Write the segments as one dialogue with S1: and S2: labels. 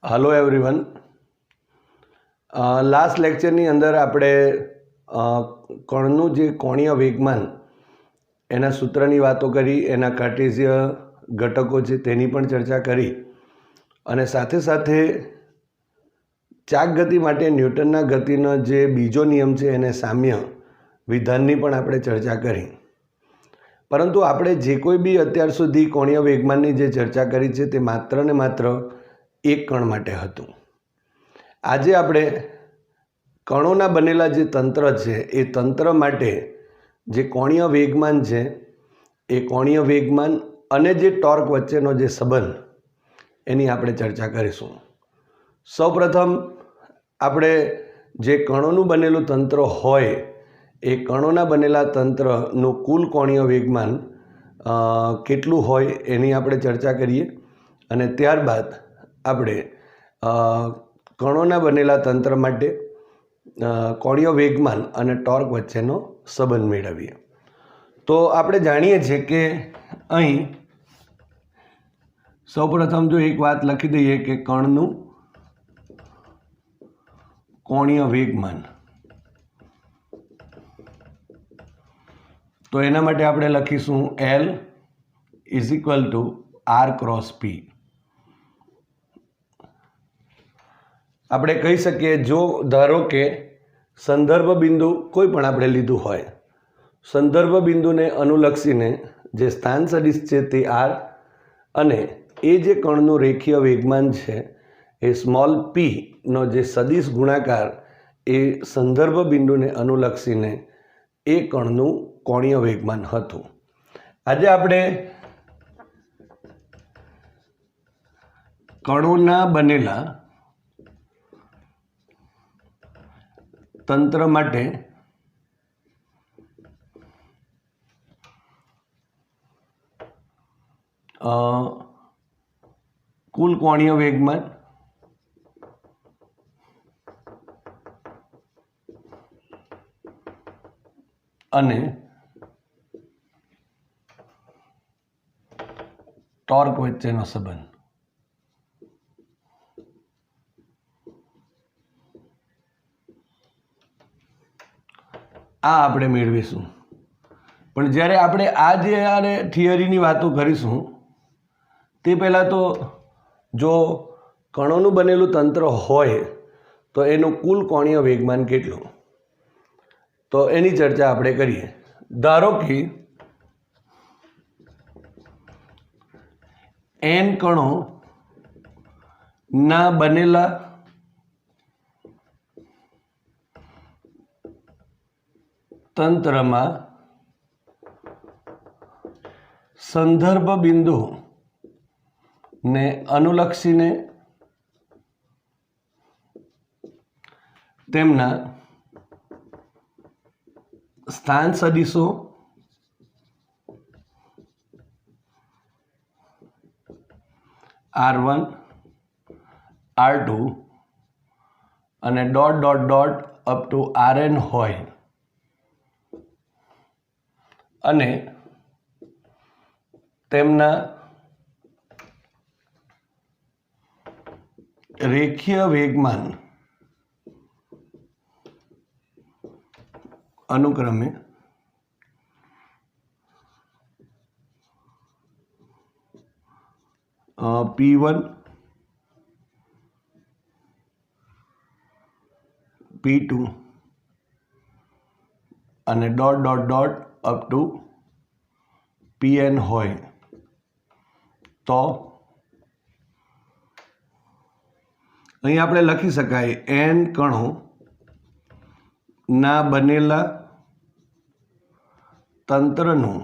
S1: Hello everyone. Last लेक्चरनी अंदर આપણે કણનું જે કોણીય વેગમાન એના સૂત્રની વાતો કરી, એના કાર્ટેશિય ઘટકો છે તેની પણ ચર્ચા કરી અને સાથે સાથે ચાક ગતિ માટે ન્યૂટનના ગતિનો જે બીજો નિયમ છે એને સામ્ય વિધાનની પણ આપણે ચર્ચા કરી। પરંતુ આપણે જે કોઈ બી અત્યાર સુધી કોણીય વેગમાનની જે ચર્ચા કરી છે તે માત્ર ને માત્ર એક કણ માટે હતું। આજે આપણે કણોના બનેલા જે તંત્ર છે એ તંત્ર માટે જે કોણીય વેગમાન છે એ કોણીય વેગમાન અને જે ટોર્ક વચ્ચેનો જે સંબંધ એની આપણે ચર્ચા કરીશું। સૌપ્રથમ આપણે જે કણોનું બનેલું તંત્ર હોય એ કણોના બનેલા તંત્રનું કુલ કોણીય વેગમાન કેટલું હોય એની આપણે ચર્ચા કરીએ અને ત્યારબાદ આપણે કણોના બનેલા તંત્ર માટે કોણીય વેગમાન અને ટોર્ક વચ્ચેનો સંબંધ મેળવીએ। તો આપણે જાણીએ છીએ કે અહીં સૌપ્રથમ જો એક વાત લખી દઈએ કે કણનું કોણીય વેગમાન, તો એના માટે આપણે લખીશું L = R × P। આપણે કહી શકીએ, જો ધારો કે સંદર્ભ બિંદુ કોઈ પણ આપણે લીધું હોય, સંદર્ભ બિંદુને અનુલક્ષીને જે સ્થાન સદિશ છે તે R અને એ જે કણનું રેખીય વેગમાન છે એ સ્મોલ p નો જે સદિશ ગુણાકાર એ સંદર્ભ બિંદુને અનુલક્ષીને એ કણનું કોણીય વેગમાન હતું। આજે આપણે કણોના બનેલા તંત્ર માટે કુલ કોણીય વેગમાન અને ટોર્ક વચ્ચેનો સંબંધ આ આપણે મેળવીશું। પણ જ્યારે આપણે આ જે થિયરીની વાતો કરીશું તે પહેલાં તો જો કણોનું બનેલું તંત્ર હોય તો એનું કુલ કોણીય વેગમાન કેટલું, તો એની ચર્ચા આપણે કરીએ। ધારો કે n કણો ના બનેલા તંત્રમાં સંદર્ભ બિંદુ ને અનુલક્ષીને તેમના સ્થાન સદિશો R1 R2 અને ... અપ ટુ Rn હોય અને તેમના રેખીય વેગમાન અનુક્રમે P1 P2 અને ... અપ ટુ Pn હોય તો અહીં આપણે લખી શકાય n કણો ના બનેલા તંત્રનું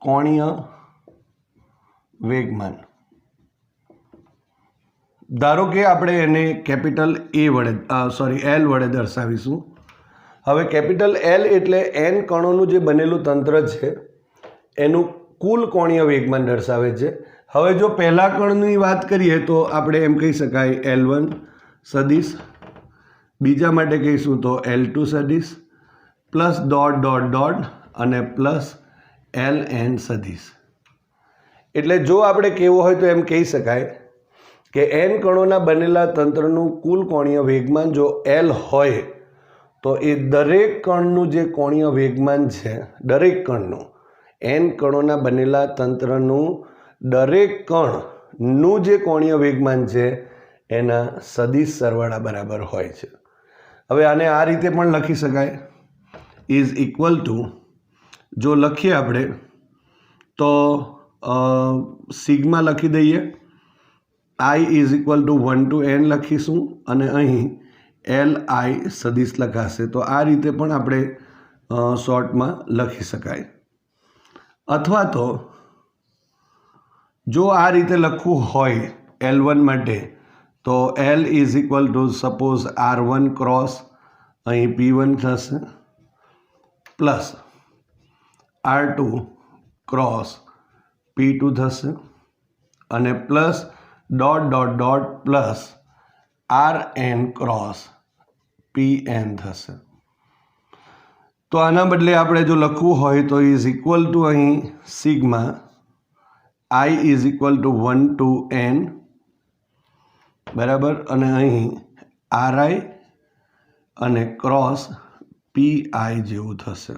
S1: કોણીય વેગમાન। ધારો કે આપણે એને કેપિટલ L વડે દર્શાવીશું। હવે કેપિટલ L એટલે n કણોનું જે બનેલું તંત્ર છે એનું કુલ કોણીય વેગમાન દર્શાવે છે। હવે જો પહેલા કણની વાત કરીએ તો આપણે એમ કહી શકાય L1 સદિશ, બીજા માટે કહીશું તો L2 સદિશ પ્લસ ... અને પ્લસ Ln સદિશ। એટલે જો આપણે કહેવું હોય તો એમ કહી શકાય કે n કણોના બનેલા તંત્રનું કુલ કોણીય વેગમાન જો L હોય તો એ દરેક કણનું જે કોણીય વેગમાન છે, દરેક કણનું n કણોના બનેલા તંત્રનું દરેક કણનું જે કોણીય વેગમાન છે એના સદિશ સરવાળા બરાબર હોય છે. હવે આને આ રીતે પણ લખી શકાય, ઇઝ ઇક્વલ ટુ, જો લખીએ આપણે તો સિગ્મા લખી દઈએ, i is equal to 1 to n લખીશું અને અહીં li સદિશ લખાશે. તો આ રીતે પણ આપણે શોર્ટમાં લખી શકાય. અથવા તો જો આ રીતે લખવું હોય L1 માટે તો L is equal two suppose R1 cross અહીં P1 થશે પ્લસ R2 ક્રોસ P2 થશે અને plus dot dot dot plus RN cross PN થશે. તો આના બદલે આપણે જો લખવું હોય તો ઇઝ ઇક્વલ ટુ અહીં sigma i is equal to 1 to n બરાબર, અને અહીં RI અને ક્રોસ PI જેવું થશે.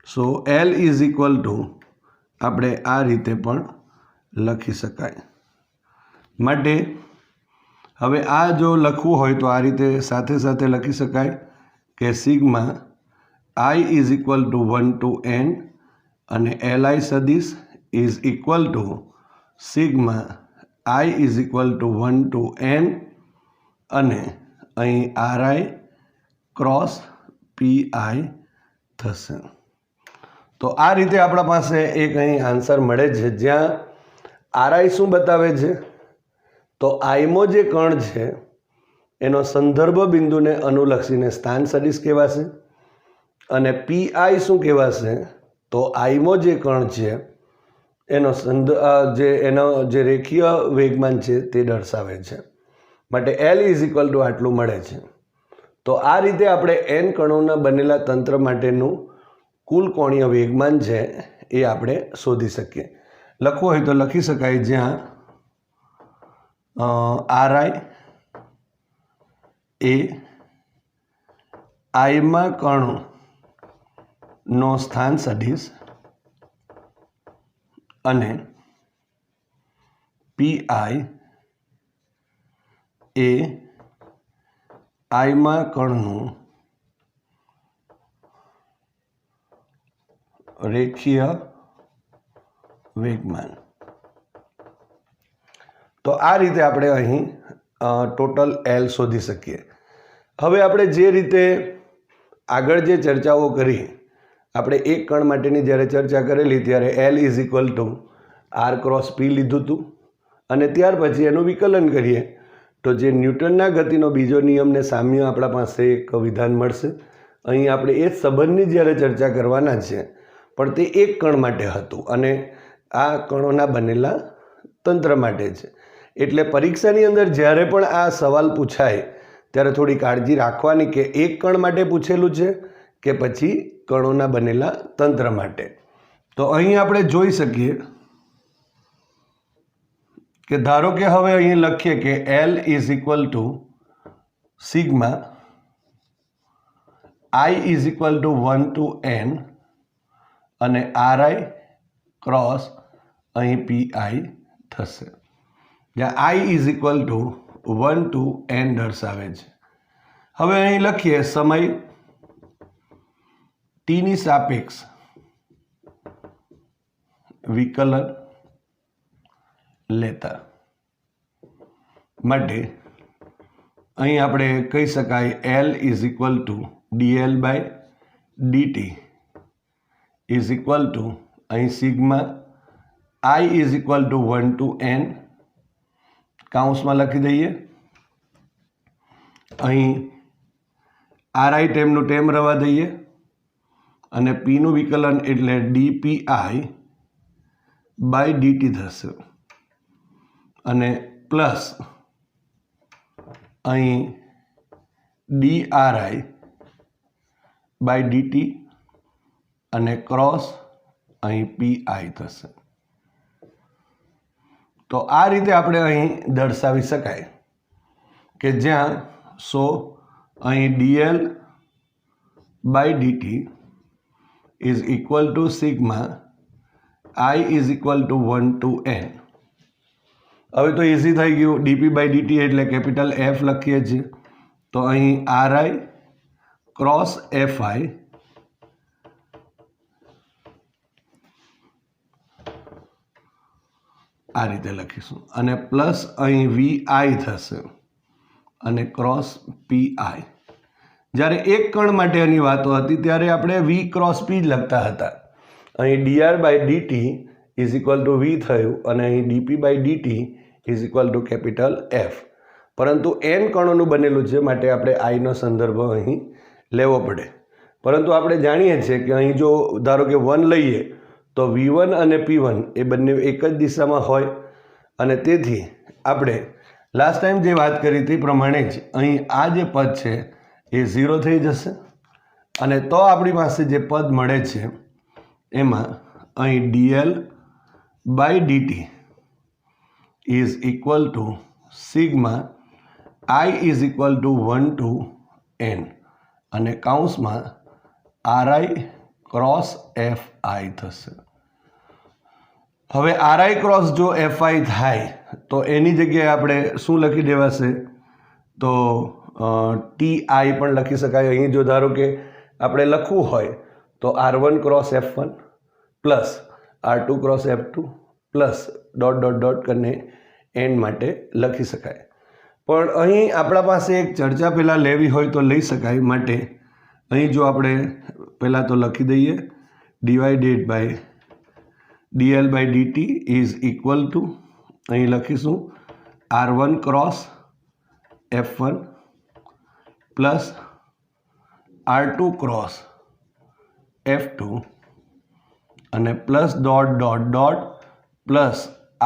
S1: સો L ઇઝ ઇક્વલ ટુ આપણે આ રીતે પણ લખી શકાય. માટે હવે આ જો લખવું હોય તો આ રીતે સાથે સાથે લખી શકાય કે sigma i is equal to 1 to n અને li સદિશ is equal to sigma i is equal to 1 to n અને અહીં RI ક્રોસ PI થશે. તો આ રીતે આપણા પાસે એક અહીં આન્સર મળે છે, જ્યાં RI શું બતાવે છે તો આઈમાં જે કણ છે એનો સંદર્ભ બિંદુને અનુલક્ષીને સ્થાન સદિશ કહેવાશે અને PI શું કહેવાશે તો આઈમાં જે કણ છે એનો એનો જે રેખીય વેગમાન છે તે દર્શાવે છે. માટે L ઇઝ ઇક્વલ ટુ આટલું મળે છે. તો આ રીતે આપણે n કણોના બનેલા તંત્ર માટેનું કુલ કોણીય વેગમાન છે એ આપણે શોધી શકીએ. લખવું હોય તો લખી શકાય, જ્યાં RI એ આઈમાં કણનો સ્થાન સદિશ અને PI એ આઈમાં કણનું રેખીય વેગમાન. તો આ રીતે આપણે અહીં ટોટલ L શોધી શકીએ. હવે આપણે જે રીતે આગળ જે ચર્ચાઓ કરી, આપણે એક કણ માટેની જ્યારે ચર્ચા કરેલી ત્યારે L is equal two R cross P લીધું હતું અને ત્યાર પછી એનું વિકલન કરીએ તો જે ન્યૂટનના ગતિનો બીજો નિયમને સામ્ય આપણા પાસે એક વિધાન મળશે. અહીં આપણે એ જ સંબંધની જ્યારે ચર્ચા કરવાના છે, પણ તે એક કણ માટે હતું અને આ કણોના બનેલા તંત્ર માટે છે. એટલે પરીક્ષાની અંદર જ્યારે પણ આ સવાલ પૂછાય ત્યારે થોડી કાળજી રાખવાની કે એક કણ માટે પૂછેલું છે કે પછી કણોના બનેલા તંત્ર માટે. તો અહીં આપણે જોઈ શકીએ કે ધારો કે હવે અહીં લખીએ કે L is equal to sigma i is equal to 1 to n અને RI ક્રોસ અહીં PI થશે, જ્યાં i is equal to 1 to n દર્શાવે છે. હવે અહીં લખીએ સમય t ની સાપેક્ષ વિકલન લેતા માટે અહીં આપણે કહી શકાય L is equal to dl by dt is equal to અહીં sigma i is equal to 1 to n કાઉન્સમાં લખી દઈએ. અહીં RI ટેમનું ટેમ રવા દઈએ અને પીનું વિકલન એટલે dpi બાય dt થશે અને પ્લસ અહીં dri બાય dt અને ક્રોસ અહીં pi થશે. તો આ રીતે આપણે અહીં દર્શાવી શકાય કે જ્યાં અહીં dl by dt is equal to sigma I is equal to 1 to n. હવે તો ઇઝી થઈ ગયું, dp બાય dt એટલે કેપિટલ F લખીએ છીએ, તો અહીં ri ક્રોસ fi આ રીતે લખીશું અને પ્લસ અહીં vi થશે અને ક્રોસ pi. જ્યારે એક કણ માટેની વાતો હતી ત્યારે આપણે v ક્રોસ p જ લખતા હતા. અહીં dr by dt is equal to v થયું અને અહીં dp by dt is equal to capital F. પરંતુ n કણોનું બનેલું છે માટે આપણે આઈનો સંદર્ભ અહીં લેવો પડે. પરંતુ આપણે જાણીએ છીએ કે અહીં જો ધારો કે 1 લઈએ તો v1 અને p1 એ બંને એક જ દિશામાં હોય અને તેથી આપણે લાસ્ટ ટાઈમ જે વાત કરી તે પ્રમાણે જ અહીં આ જે પદ છે એ 0 થઈ જશે અને તો આપણી પાસે જે પદ મળે છે એમાં અહીં dl by dt is equal to sigma I is equal to 1 to n અને કૌંસમાં ri ક્રોસ fi થશે. હવે ri ક્રોસ જો fi થાય તો એની જગ્યાએ આપણે શું લખી દેવાશે? તો ti પણ લખી શકાય. અહીં જો ધારો કે આપણે લખવું હોય તો r1 cross f1 plus r2 cross f2 plus dot dot dot કરીને n માટે લખી શકાય. પણ અહીં આપણા પાસે એક ચર્ચા પહેલાં લેવી હોય તો લઈ શકાય. માટે અહીં જો આપણે પહેલાં તો લખી દઈએ divided by dl by dt is equal to અહીં લખીશું r1 cross f1 plus r2 cross f2 અને plus dot dot dot plus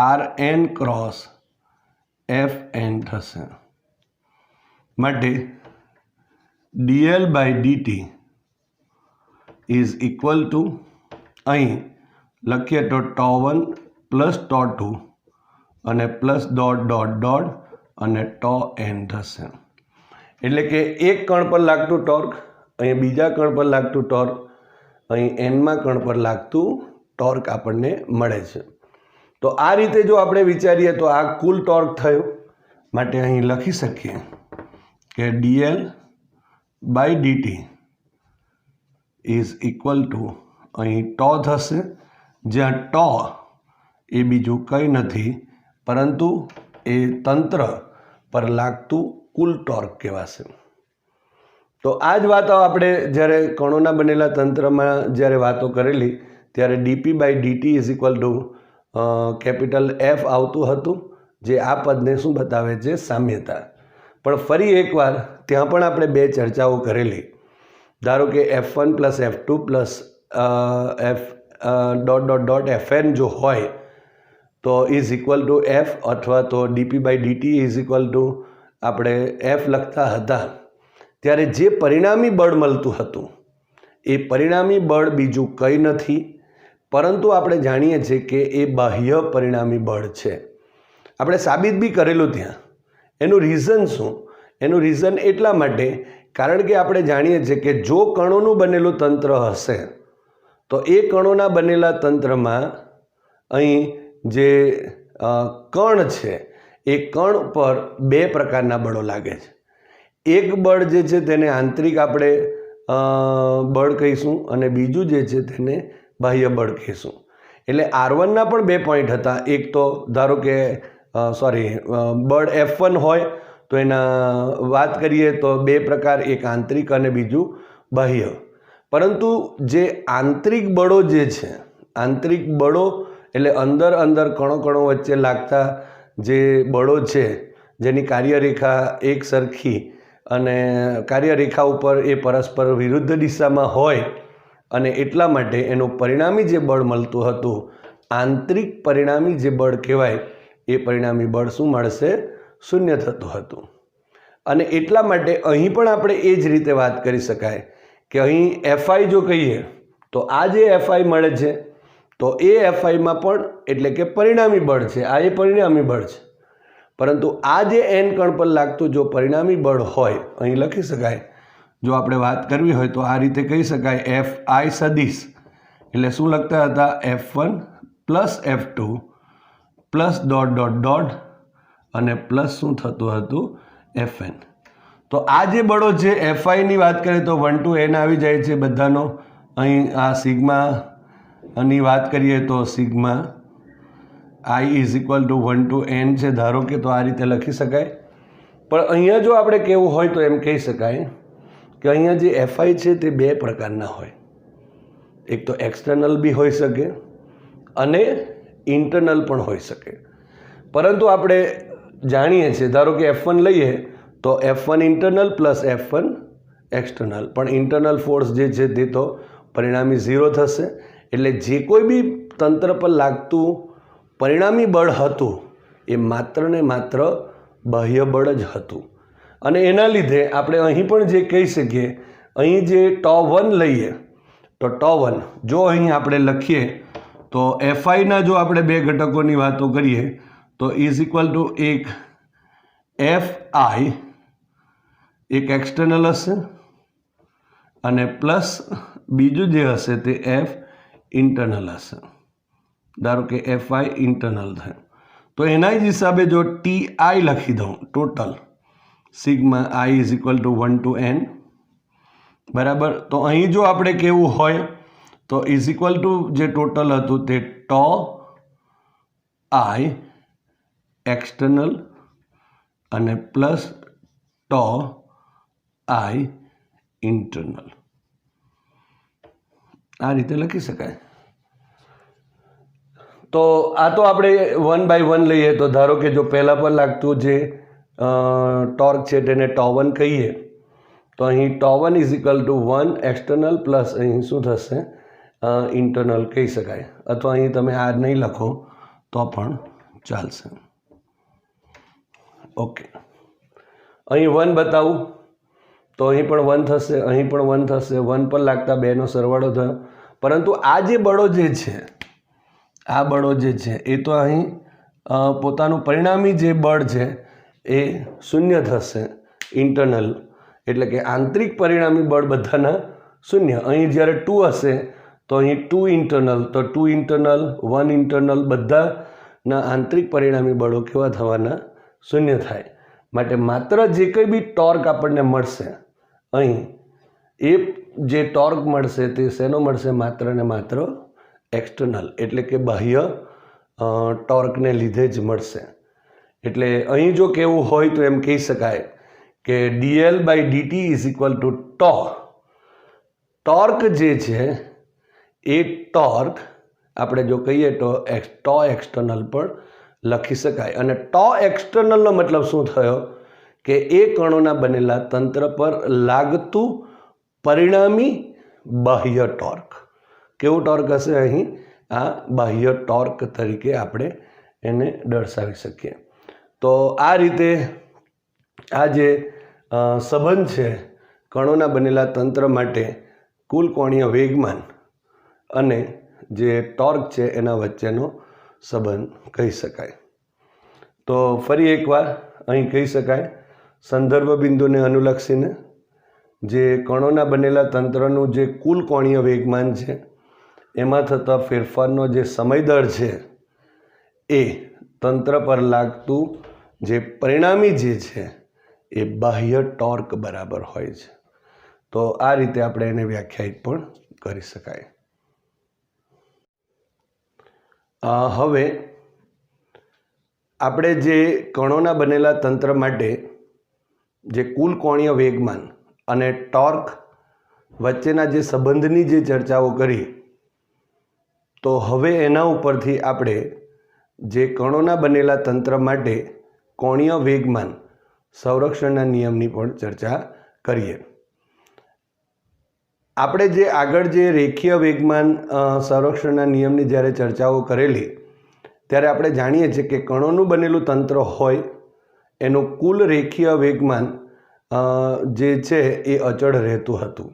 S1: rn cross fn થશે. માટે dl by dt is equal to અહીં લખીએ તો τ1 પ્લસ τ2 અને પ્લસ ડોટ ડોટ ડોટ અને τn થશે. એટલે કે એક કણ પર લાગતું ટોર્ક અહીં બીજા કણ પર લાગતું ટોર્ક અહીં એનમાં કણ પર લાગતું ટોર્ક આપણને મળે છે. તો આ રીતે જો આપણે વિચારીએ તો આ કુલ ટોર્ક થયો. માટે અહીં લખી શકીએ કે dl by dt is equal to અહીં τ થશે, જ્યાં τ એ બીજું કંઈ નથી પરંતુ એ તંત્ર પર લાગતું કુલ ટોર્ક કહેવાશે. તો આ જ વાતો આપણે જ્યારે કણોના બનેલા તંત્રમાં જ્યારે વાતો કરેલી ત્યારે dp by dt is equal to capital F આવતું હતું, જે આ પદને શું બતાવે છે? સામ્યતા. પણ ફરી એકવાર ત્યાં પણ આપણે બે ચર્ચાઓ કરેલી. ધારો કે f1 plus f2 plus f dot dot dot fn જો હોય તો ઇઝ ઇક્વલ ટુ f અથવા તો dp by dt is equal to આપણે f લખતા હતા. ત્યારે જે પરિણામી બળ મળતું હતું એ પરિણામી બળ બીજું કંઈ નથી પરંતુ આપણે જાણીએ છીએ કે એ બાહ્ય પરિણામી બળ છે. આપણે સાબિત બી કરેલું ત્યાં. એનું રીઝન શું? એનું રીઝન એટલા માટે કારણ કે આપણે જાણીએ છીએ કે જો કણોનું બનેલું તંત્ર હશે તો એ કણોના બનેલા તંત્રમાં અહીં જે કણ છે એ કણ પર બે પ્રકારના બળો લાગે છે. એક બળ જે છે તેને આંતરિક આપણે બળ કહીશું અને બીજું જે છે તેને બાહ્ય બળ કહીશું. એટલે r1ના પણ બે પોઈન્ટ હતા. એક તો ધારો કે બળ f1 હોય તો એના વાત કરીએ તો બે પ્રકાર, એક આંતરિક અને બીજું બાહ્ય. પરંતુ જે આંતરિક બળો જે છે, આંતરિક બળો એટલે અંદર અંદર કણો કણો વચ્ચે લાગતા જે બળો છે જેની કાર્યરેખા એક સરખી અને કાર્યરેખા ઉપર એ પરસ્પર વિરુદ્ધ દિશામાં હોય અને એટલા માટે એનું પરિણામી જે બળ મળતું હતું આંતરિક પરિણામી જે બળ કહેવાય એ પરિણામી બળ શું મળશે? શૂન્ય થતું હતું. અને એટલા માટે અહીં પણ આપણે એ જ રીતે વાત કરી શકાય કે અહીં fi જો કહીએ તો આ જે fi મળે છે તો એ એફઆઈમાં પણ એટલે કે પરિણામી બળ છે, આ એ પરિણામી બળ છે. પરંતુ આ જે એન કણ પર લાગતું જો પરિણામી બળ હોય, અહીં લખી શકાય, જો આપણે વાત કરવી હોય તો આ રીતે કહી શકાય, એફ આઈ સદિશ એટલે શું લખતા હતા, F1 plus F2 plus dot dot dot અને પ્લસ શું થતું હતું, Fn. તો આ જે બળો છે એફઆઈની વાત કરીએ તો 1 to n આવી જાય છે બધાનો. અહીં આ સિગ્માની વાત કરીએ તો sigma i is equal to 1 to n છે, ધારો કે, તો આ રીતે લખી શકાય. પણ અહીંયા જો આપણે કહેવું હોય તો એમ કહી શકાય કે અહીંયા જે એફઆઈ છે તે બે પ્રકારના હોય. એક તો એક્સટર્નલ બી હોઈ શકે અને ઇન્ટરનલ પણ હોઈ શકે. પરંતુ આપણે જાણીએ છીએ, ધારો કે F1 લઈએ તો F1 internal plus F1 external, પણ ઇન્ટરનલ ફોર્સ જે છે તે તો પરિણામી 0 થશે. એટલે જે કોઈ બી તંત્ર પર લાગતું પરિણામી બળ હતું એ માત્ર ને માત્ર બાહ્ય બળ જ હતું. અને એના લીધે આપણે અહીં પણ જે કહી શકીએ, અહીં જે τ1 લઈએ તો τ1 જો અહીં આપણે લખીએ તો એફઆઈના જો આપણે બે ઘટકોની વાતો કરીએ તો ઇઝ ઇક્વલ ટુ એક એફઆઈ એક એક્સટર્નલ હશે અને પ્લસ બીજું જે હશે તે એફ ઇન્ટરનલ હશે. ધારો કે એફઆઈ ઇન્ટરનલ થાય તો એના જ હિસાબે જો ટીઆઈ લખી દઉં, total sigma I is equal to 1 to n, બરાબર. તો અહીં જો આપણે કહેવું હોય તો ઇઝ ઇક્વલ ટુ જે ટોટલ હતું તે τ આઈ એક્સટર્નલ અને પ્લસ τ આઈ ઇન્ટરનલ, આ રીતે લખી શકાય. તો આ તો આપણે 1 by 1 લઈએ તો ધારો કે જો પહેલાં પર લાગતું જે ટોર્ક છે તેને τ1 કહીએ તો અહીં τ1 is equal to 1 external plus અહીં શું થશે, ઇન્ટરનલ કહી શકાય. અથવા અહીં તમે આ નહીં લખો તો પણ ચાલશે. ઓકે, અહીં 1 બતાવું તો અહીં પણ 1 થશે, અહીં પણ 1 થશે. 1 પર લાગતા બેનો સરવાળો થયો. પરંતુ આ જે બળો જે છે, આ બળો જે છે એ તો અહીં પોતાનું પરિણામી જે બળ છે એ શૂન્ય થશે, ઇન્ટરનલ, એટલે કે આંતરિક પરિણામી બળ બધાના શૂન્ય. અહીં જ્યારે 2 હશે તો અહીં 2 ઇન્ટરનલ, તો 2 ઇન્ટરનલ 1 ઇન્ટરનલ બધાના આંતરિક પરિણામી બળો કેવા થવાના, શૂન્ય થાય. માટે માત્ર જે કંઈ બી ટોર્ક આપણને મળશે અહીં, એ જે ટોર્ક મળશે તે શેનો મળશે, માત્ર ને માત્ર એક્સટર્નલ એટલે કે બાહ્ય ટોર્કને લીધે જ મળશે. એટલે અહીં જો કહેવું હોય તો એમ કહી શકાય કે dl by dt is equal to τ. Torque જે છે એ ટોર્ક આપણે જો કહીએ તો τ એક્સટર્નલ પણ લખી શકાય. અને τ એક્સટર્નલનો મતલબ શું થયો કે એ કણોના બનેલા તંત્ર પર લાગતું પરિણામી બાહ્ય ટોર્ક. કેવું ટોર્ક હશે અહીં, આ બાહ્ય ટોર્ક તરીકે આપણે એને દર્શાવી શકીએ. તો આ રીતે આ જે સંબંધ છે કણોના બનેલા તંત્ર માટે કુલ કોણીય વેગમાન અને જે ટોર્ક છે એના વચ્ચેનો સંબંધ કહી શકાય. તો ફરી એકવાર અહીં કહી શકાય, સંદર્ભ બિંદુને અનુલક્ષીને જે કણોના બનેલા તંત્રનું જે કુલ કોણીય વેગમાન છે એમાં થતા ફેરફારનો જે સમયદર છે એ તંત્ર પર લાગતું જે પરિણામી જે છે એ બાહ્ય ટોર્ક બરાબર હોય છે. તો આ રીતે આપણે એને વ્યાખ્યાયિત પણ કરી શકાય. હવે આપણે જે કણોના બનેલા તંત્ર માટે જે કુલ કોણીય વેગમાન અને ટોર્ક વચ્ચેના જે સંબંધની જે ચર્ચાઓ કરી, તો હવે એના ઉપરથી આપણે જે કણોના બનેલા તંત્ર માટે કોણીય વેગમાન સંરક્ષણના નિયમની પણ ચર્ચા કરીએ. આપણે જે આગળ જે રેખીય વેગમાન સંરક્ષણના નિયમની જ્યારે ચર્ચાઓ કરેલી ત્યારે આપણે જાણીએ છીએ કે કણોનું બનેલું તંત્ર હોય એનું કુલ રેખીય વેગમાન જે છે એ અચળ રહેતું હતું.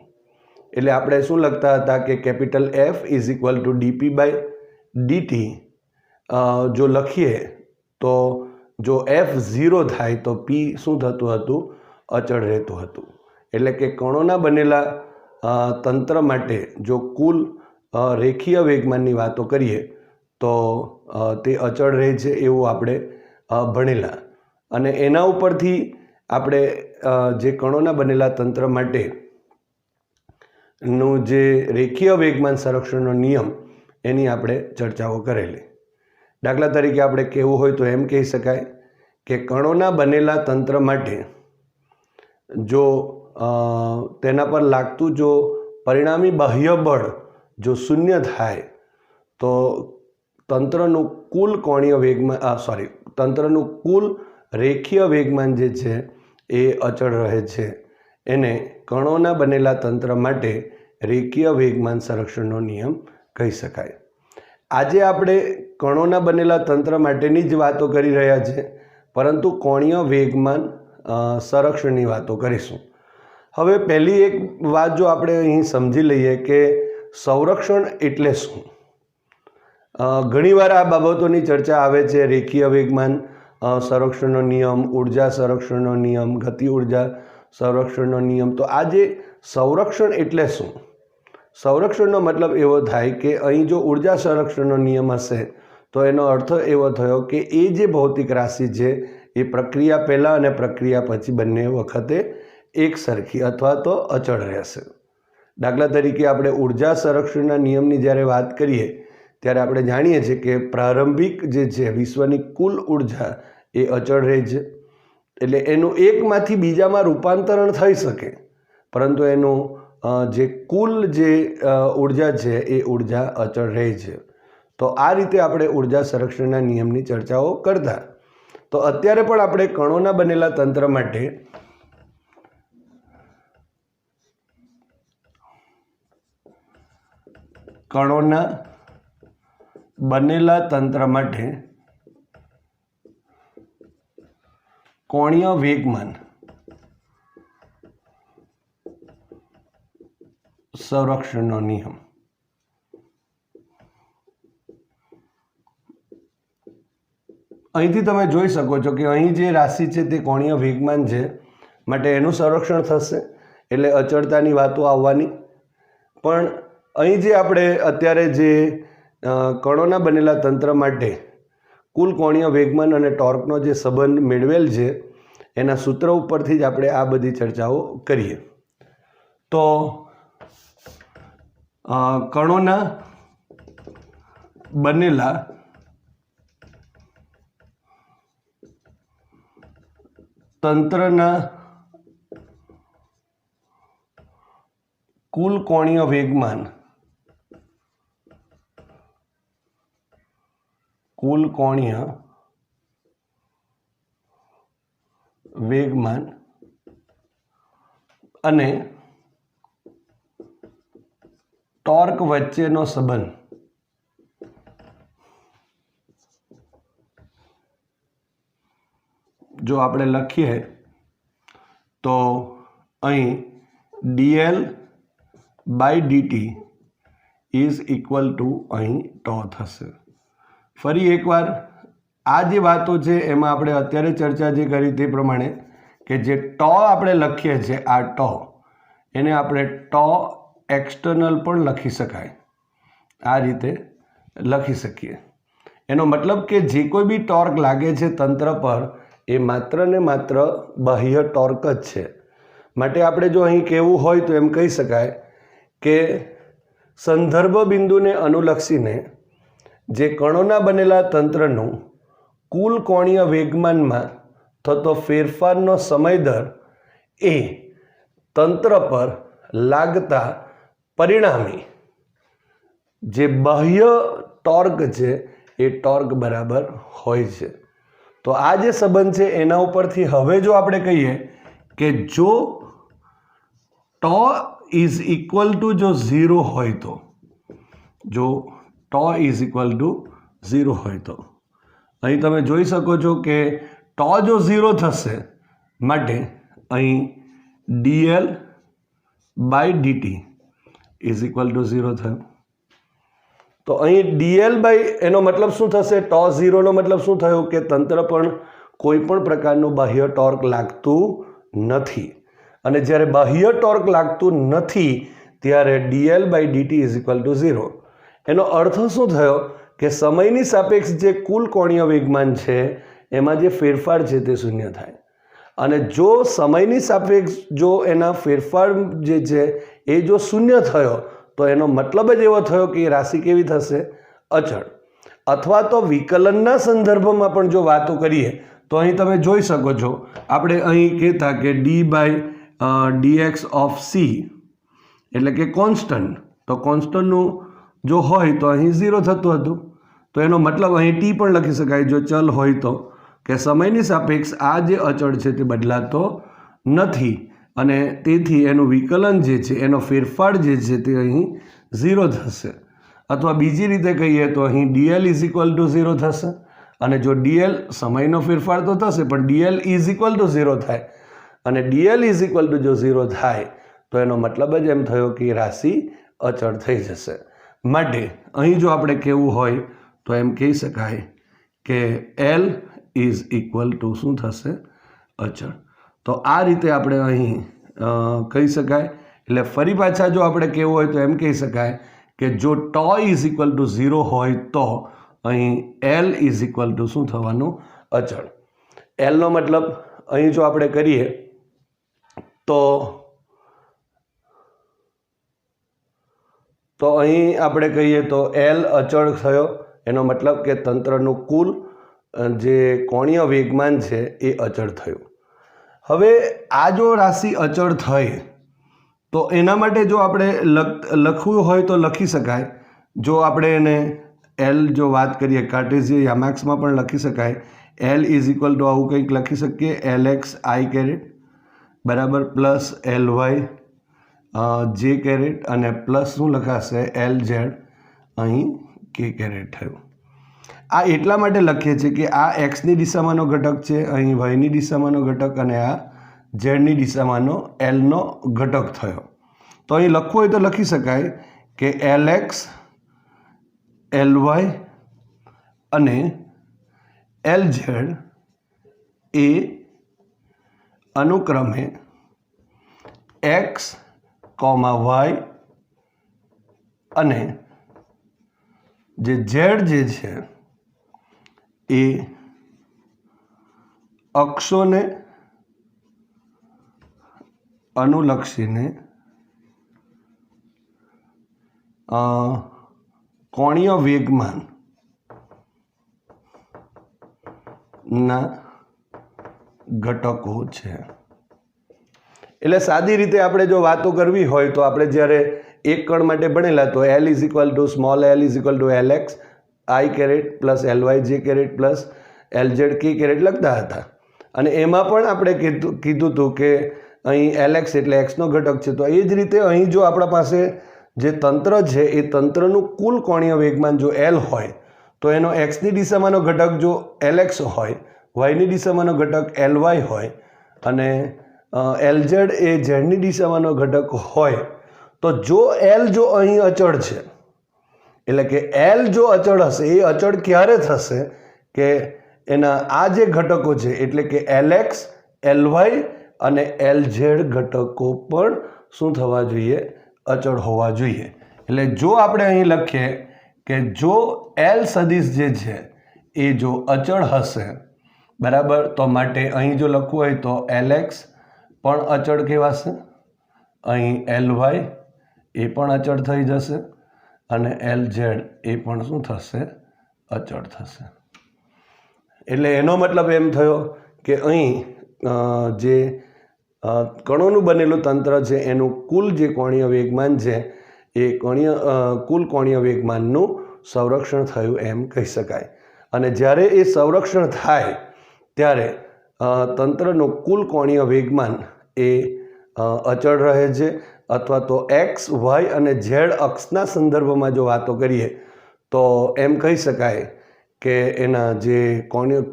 S1: એટલે આપણે શું લખતા હતા કે capital F is equal to dp by dt જો લખીએ તો જો f 0 થાય તો p શું થતું હતું? અચળ રહેતું હતું. એટલે કે કણોના બનેલા તંત્ર માટે જો કુલ રેખીય વેગમાનની વાતો કરીએ તો તે અચળ રહે છે એવું આપણે ભણેલા. અને એના ઉપરથી આપણે જે કણોના બનેલા તંત્ર માટેનું જે રેખીય વેગમાન સંરક્ષણનો નિયમ એની આપણે ચર્ચાઓ કરેલી. દાખલા તરીકે આપણે કહેવું હોય તો એમ કહી શકાય કે કણોના બનેલા તંત્ર માટે જો તેના પર લાગતું જો પરિણામી બાહ્ય બળ જો શૂન્ય થાય તો તંત્રનું કુલ કોણીય વેગમાન તંત્રનું કુલ રેખીય વેગમાન જે છે એ અચળ રહે છે. એને કણોના બનેલા તંત્ર માટે રેખીય વેગમાન સંરક્ષણનો નિયમ કહી શકાય. આજે આપણે કણોના બનેલા તંત્ર માટેની જ વાતો કરી રહ્યા છે, પરંતુ કોણીય વેગમાન સંરક્ષણની વાતો કરીશું. હવે પહેલી એક વાત જો આપણે અહીં સમજી લઈએ કે સંરક્ષણ એટલે શું. ઘણીવાર આ બાબતોની ચર્ચા આવે છે. રેખીય વેગમાન સંરક્ષણનો નિયમ, ઉર્જા સંરક્ષણનો નિયમ, ગતિ ઉર્જા સંરક્ષણનો નિયમ. તો આ જે સંરક્ષણ એટલે શું? સંરક્ષણનો મતલબ એવો થાય કે અહીં જો ઉર્જા સંરક્ષણનો નિયમ હશે તો એનો અર્થ એવો થયો કે એ જે ભૌતિક રાશિ છે એ પ્રક્રિયા પહેલાં અને પ્રક્રિયા પછી બંને વખતે એક સરખી અથવા તો અચળ રહેશે. દાખલા તરીકે આપણે ઉર્જા સંરક્ષણના નિયમની જ્યારે વાત કરીએ ત્યારે આપણે જાણીએ છીએ કે પ્રારંભિક જે છે વિશ્વની કુલ ઉર્જા એ અચળ રહે છે. એટલે એનું એકમાંથી બીજામાં રૂપાંતરણ થઈ શકે, પરંતુ એનું જે કુલ જે ઉર્જા છે એ ઉર્જા અચળ રહે છે. તો આ રીતે આપણે ઉર્જા સંરક્ષણના નિયમની ચર્ચાઓ કરતા. તો અત્યારે પણ આપણે કણોના બનેલા તંત્ર માટે કોણીય વેગમાન સંરક્ષણનો નિયમ અહીંથી તમે જોઈ શકો છો કે અહીં જે રાશિ છે તે કોણીય વેગમાન છે, માટે એનું સંરક્ષણ થશે એટલે અચળતાની વાતો આવવાની. પણ અહીં જે આપણે અત્યારે જે કણોના બનેલા તંત્ર માટે કુલ કોણીય વેગમાન અને ટોર્કનો જે સંબંધ મેળવેલ છે એના સૂત્ર ઉપરથી જ આપણે આ બધી ચર્ચાઓ કરીએ. તો કણોના બનેલા તંત્રના કુલ કોણીય વેગમાન અને ટોર્ક વચ્ચેનો સંબંધ જો આપણે લખીએ તો અહીં dl/dt ઇઝ ઇક્વલ ટુ અહીં ટો થશે. ફરી એકવાર આ જે વાતો છે એમાં આપણે અત્યારે ચર્ચા જે કરી તે પ્રમાણે કે જે ટો આપણે લખીએ છીએ આ ટો એને આપણે ટો એક્સટર્નલ પણ લખી શકાય. આ રીતે લખી શકીએ. એનો મતલબ કે જે કોઈ બી ટોર્ક લાગે છે તંત્ર પર એ માત્ર ને માત્ર બાહ્ય ટોર્ક જ છે. માટે આપણે જો અહીં કહેવું હોય તો એમ કહી શકાય કે સંદર્ભ બિંદુને અનુલક્ષીને જે કણોના બનેલા તંત્રનું કુલ કોણીય વેગમાનમાં થતો ફેરફારનો સમય દર એ તંત્ર પર લાગતા પરિણામી જે બાહ્ય ટોર્ક છે એ ટોર્ક બરાબર હોય છે. તો આ જે સંબંધ છે એના ઉપરથી હવે જો આપણે કહીએ કે જો ટો ઇઝ ઇક્વલ ટુ જો 0 હોય તો, જો ટો ઇઝ ઇક્વલ ટુ 0 હોય તો અહીં તમે જોઈ શકો છો કે ટો જો 0 થશે માટે અહીં dl/dt ઇઝ ઇક્વલ ટુ 0 થયું. તો અહીં ડીએલ બાય એનો મતલબ શું થશે? ટો ઝીરોનો મતલબ શું થયો કે તંત્ર પણ કોઈ પણ પ્રકારનું બાહ્ય ટોર્ક લાગતું નથી, અને જ્યારે બાહ્ય ટોર્ક લાગતું નથી ત્યારે D L by D T is equal to 0. એનો અર્થ શું થયો કે સમયની સાપેક્ષ જે કુલ કોણીય વેગમાન છે એમાં જે ફેરફાર છે તે શૂન્ય થાય, અને જો સમયની સાપેક્ષ જો એના ફેરફાર જે છે એ જો શૂન્ય થયો તો એનો મતલબ જ એવો થયો કે એ રાશિ કેવી થશે? અચળ. અથવા તો વિકલનના સંદર્ભમાં પણ જો વાતો કરીએ તો અહીં તમે જોઈ શકો છો, આપણે અહીં કહેતા કે D by D X of C એટલે કે કોન્સ્ટન્ટ, તો કોન્સ્ટન્ટનું જો હોય તો અહીં 0 થતું હતું, તો એનો મતલબ અહીં ટી પણ લખી શકાય જો ચલ હોય તો, કે સમયની સાપેક્ષ આ જે અચળ છે તે બદલાતો નથી, અને તેથી એનું વિકલન જે છે એનો ફેરફાર જે છે તે અહીં 0 થશે. અથવા બીજી રીતે કહીએ તો અહીં ડીએલ ઇઝ ઇક્વલ ટુ 0 થશે, અને જો ડીએલ સમયનો ફેરફાર તો થશે પણ ડીએલ ઇઝ ઇક્વલ ટુ 0 થાય, અને ડીએલ ઇઝ ઇક્વલ ટુ જો 0 થાય તો એનો મતલબ જ એમ થયો કે રાશિ અચળ થઈ જશે. માટે અહીં જો આપણે કહેવું હોય તો એમ કહી શકાય કે એલ ઇઝ ઇક્વલ ટુ શું થશે? અચળ. તો આ રીતે આપણે અહીં કહી શકાય. એટલે ફરી પાછા જો આપણે કહેવું હોય તો એમ કહી શકાય કે જો ટો ઇઝ ઇક્વલ ટુ 0 હોય તો અહીં એલ ઇઝ ઇક્વલ ટુ શું થવાનું? અચળ. એલનો મતલબ અહીં જો આપણે કરીએ તો અહીં આપણે કહીએ તો એલ અચળ થયો, એનો મતલબ કે તંત્રનું કુલ જે કોણીય વેગમાન છે એ અચળ થયું. હવે આ જો રાશિ અચળ થઈ તો એના માટે જો આપણે લખવું હોય તો લખી શકાય. જો આપણે એને એલ જો વાત કરીએ કાર્ટેશિયન યામાક્સમાં પણ લખી શકાય. એલ ઇઝ ઇક્વલ ટુ આવું કંઈક લખી શકીએ, એલ એક્સ આઈ કેરેટ બરાબર plus L Y J caret, અને પ્લસ શું લખાશે? એલ ઝેડ અહીં કે કેરેટ થયું. આ એટલા માટે લખીએ છીએ કે આ એક્સની દિશામાંનો ઘટક છે, અહીં વાયની દિશામાંનો ઘટક, અને આ ઝેડની દિશામાંનો એલનો ઘટક થયો. તો અહીં લખવું હોય તો લખી શકાય કે એલ એક્સ એલ વાય અને એલ ઝેડ એ અનુક્રમે એક્સ વાય અને જે ઝેડ જે છે એ અક્ષોને અનુલક્ષીને કોણીય વેગમાન ના ઘટકો છે. એટલે સાદી રીતે આપણે જો વાતો કરવી હોય તો આપણે જ્યારે એક કણ માટે ભણેલા તો L is equal to small L is equal to L X I caret plus L Y J caret plus L Z K caret લખતા હતા, અને એમાં પણ આપણે કીધું હતું કે અહીં એલ એક્સ એટલે એક્સનો ઘટક છે. તો એ જ રીતે અહીં જો આપણા પાસે જે તંત્ર છે એ તંત્રનું કુલ કોણીય વેગમાન જો એલ હોય તો એનો એક્સની દિશામાંનો ઘટક જો એલ એક્સ હોય, વાયની દિશામાંનો ઘટક એલ વાય હોય, અને એલ ઝેડ એ ઝેડની દિશામાંનો ઘટક હોય, તો જો એલ જો અહીં અચળ છે, એટલે કે એલ જો અચળ હશે, એ અચળ ક્યારે થશે કે એના આ જે ઘટકો છે એટલે કે એલ એક્સ એલ વાય અને એલ ઝેડ ઘટકો પણ શું થવા જોઈએ? અચળ હોવા જોઈએ. એટલે જો આપણે અહીં લખીએ કે જો એલ સદિશ જે છે એ જો અચળ હશે બરાબર, તો માટે અહીં જો લખવું હોય તો એલ એક્સ પણ અચળ કહેવાશે, અહીં એલ વાય એ પણ અચળ થઈ જશે, અને એલ ઝેડ એ પણ શું થશે? અચળ થશે. એટલે એનો મતલબ એમ થયો કે અહીં જે કણોનું બનેલું તંત્ર છે એનું કુલ જે કોણીય વેગમાન છે એ કુલ કોણીય વેગમાનનું સંરક્ષણ થયું એમ કહી શકાય. અને જ્યારે એ સંરક્ષણ થાય ત્યારે તંત્રનું કુલ કોણીય વેગમાન એ અચળ રહે છે, અથવા તો એક્સ વાય અને ઝેડ અક્ષના સંદર્ભમાં જો વાતો કરીએ તો એમ કહી શકાય કે એના જે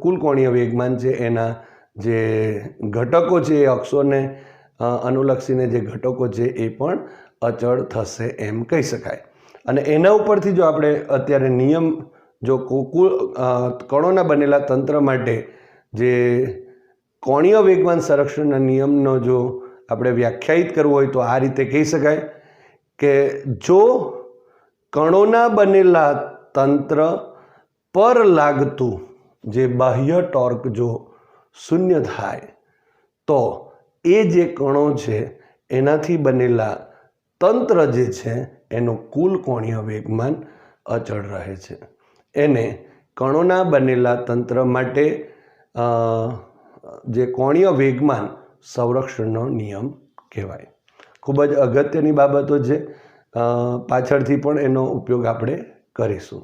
S1: કુલ કોણીય વેગમાન છે એના જે ઘટકો છે એ અક્ષોને અનુલક્ષીને જે ઘટકો છે એ પણ અચળ થશે એમ કહી શકાય. અને એના ઉપરથી જો આપણે અત્યારે નિયમ જો કણોના બનેલા તંત્ર માટે જે કોણીય વેગમાન સંરક્ષણના નિયમનો જો આપણે વ્યાખ્યાયિત કરવો હોય તો આ રીતે કહી શકાય કે જો કણોના બનેલા તંત્ર પર લાગતું જે બાહ્ય ટોર્ક જો શૂન્ય થાય તો એ જે કણો છે એનાથી બનેલા તંત્ર જે છે એનું કુલ કોણીય વેગમાન અચળ રહે છે. એને કણોના બનેલા તંત્ર માટે જે કોણીય વેગમાન સંરક્ષણનો નિયમ કહેવાય. ખૂબ જ અગત્યની બાબતો છે, પાછળથી પણ એનો ઉપયોગ આપણે કરીશું.